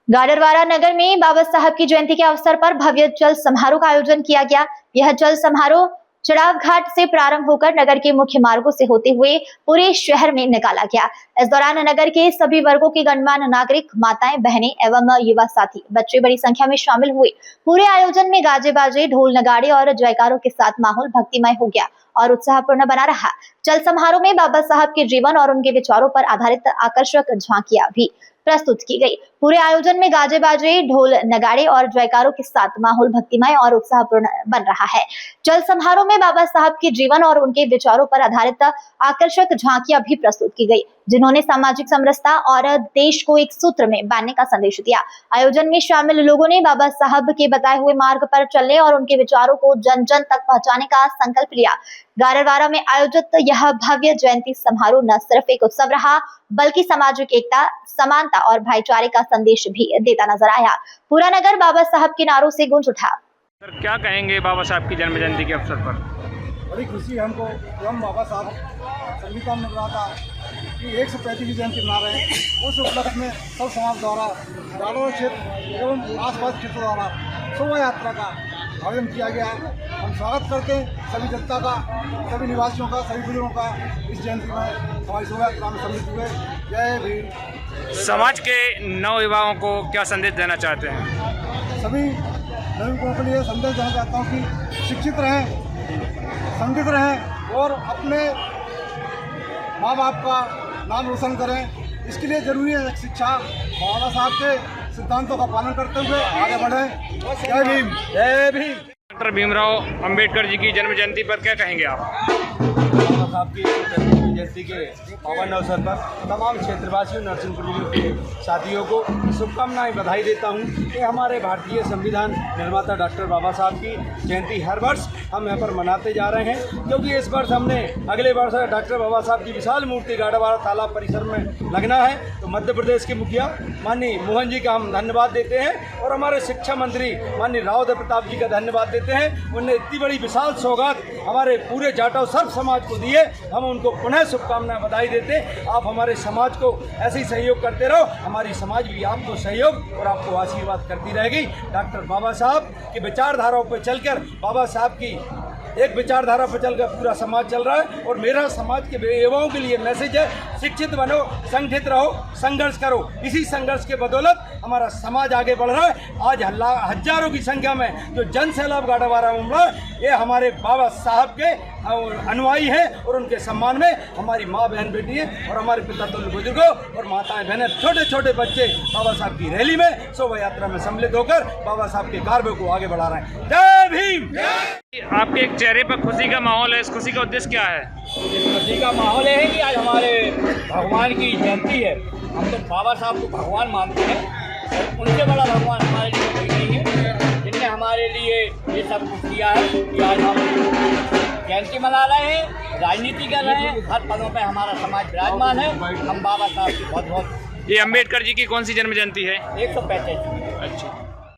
गाडरवारा नगर में बाबा साहब की जयंती के अवसर पर भव्य जल समारोह का आयोजन किया गया। यह जल समारोह चढ़ाव घाट से प्रारंभ होकर नगर के मुख्य मार्गों से होते हुए पूरे शहर में निकाला गया। इस दौरान नगर के सभी वर्गों के गणमान्य नागरिक, माताएं, बहनें एवं युवा साथी, बच्चे बड़ी संख्या में शामिल हुए। पूरे आयोजन में गाजे बाजे, ढोल नगाड़े और जयकारों के साथ माहौल भक्तिमय हो गया और उत्साहपूर्ण बना रहा। जल समारोह में बाबा साहब के जीवन और उनके विचारों पर आधारित आकर्षक झांकियां भी प्रस्तुत की गई। पूरे आयोजन में गाजे बाजे, ढोल नगाड़े और जयकारों के साथ माहौल भक्तिमय और उत्साहपूर्ण बन रहा है। जल समारोह में बाबा साहब के जीवन और उनके विचारों पर आधारित आकर्षक झांकियां भी प्रस्तुत की गई, जिन्होंने सामाजिक समरसता और देश को एक सूत्र में बांधने का संदेश दिया। आयोजन में शामिल लोगों ने बाबा साहब के बताए हुए मार्ग पर चलने और उनके विचारों को जन जन तक पहुंचाने का संकल्प लिया। गाडरवारा में आयोजित यह भव्य जयंती समारोह न सिर्फ एक उत्सव रहा, बल्कि सामाजिक एकता, समानता और भाईचारे का संदेश भी देता नजर आया। पूरा नगर बाबा साहब के नारों से गूंज उठा। सर, क्या कहेंगे बाबा साहब की जन्म जयंती के अवसर पर? बड़ी खुशी है हमको कि हम बाबा साहब संविधान में रहा था कि 135वीं जयंती मना रहे हैं। उस उपलक्ष्य में सब समाज द्वारा गाडरवारा क्षेत्र एवं आसपास क्षेत्र द्वारा शोभा यात्रा का आयोजन किया गया है। हम स्वागत करते हैं सभी जनता का, सभी निवासियों का, सभी बुजुर्गों का इस जयंती में हमारी शोभा यात्रा में सम्मिलित हुए। जय भीम। समाज के नवयुवाओं को क्या संदेश देना चाहते हैं? सभी नवयुवकों के लिए संदेश देना चाहता हूँ कि शिक्षित रहें, संगीत रहें और अपने माँ बाप का नाम रोशन करें। इसके लिए जरूरी है शिक्षा। बाबा साहब के सिद्धांतों का पालन करते हुए आगे बढ़ें। जय भीम। जय भीम। डॉक्टर भीमराव अंबेडकर जी की जन्म जयंती पर क्या कहेंगे आप? बाबा साहब की जयंती के पावन अवसर पर तमाम क्षेत्रवासियों, नरसिंहपुर जिले के साथियों को शुभकामनाएं, बधाई देता हूं कि हमारे भारतीय संविधान निर्माता डॉक्टर बाबा साहब की जयंती हर वर्ष हम यहाँ पर मनाते जा रहे हैं, क्योंकि इस वर्ष हमने अगले वर्ष डॉक्टर बाबा साहब की विशाल मूर्ति गाडरवारा तालाब परिसर में लगना है। तो मध्य प्रदेश के मुखिया माननीय मोहन जी का हम धन्यवाद देते हैं और हमारे शिक्षा मंत्री माननीय राव प्रताप जी का धन्यवाद देते हैं। उन्होंने इतनी बड़ी विशाल सौगात हमारे पूरे जाटव सर्व समाज को दिए, हम उनको पुनः शुभकामनाएं, बधाई देते। आप हमारे समाज को ऐसे ही सहयोग करते रहो, हमारी समाज भी आपको सहयोग और आपको आशीर्वाद करती रहेगी। डॉक्टर बाबा साहब की विचारधाराओं पर चलकर, बाबा साहब की एक विचारधारा पर चलकर पूरा समाज चल रहा है और मेरा समाज के युवाओं के लिए मैसेज है, शिक्षित बनो, संगठित रहो, संघर्ष करो। इसी संघर्ष के बदौलत हमारा समाज आगे बढ़ रहा है। आज हजारों की संख्या में जो जन सैलाब गाडरवारा में उमड़ा, ये हमारे बाबा साहब के अनुयायी हैं और उनके सम्मान में हमारी माँ बहन बेटी है और हमारे पिता तुल्य बुजुर्गों और माताएं बहनें, छोटे छोटे बच्चे बाबा साहब की रैली में, शोभा यात्रा में सम्मिलित होकर बाबा साहब के कार्यों को आगे बढ़ा रहे हैं। जय भीम। आपके एक चेहरे पर खुशी का माहौल है, इस खुशी का उद्देश्य क्या है? इस खुशी का माहौल है कि आज हमारे भगवान की जयंती है। हम तो बाबा साहब को भगवान मानते हैं, उनसे बड़ा भगवान हमारे लिए कोई नहीं है, जिनने हमारे लिए ये सब कुछ किया है कि आज हम जयंती मना रहे हैं, राजनीति कर रहे हैं, हर पदों पे हमारा समाज विराजमान है। हम बाबा साहब की बहुत बहुत। ये अंबेडकर जी की कौन सी जन्म जयंती है? 135। अच्छा।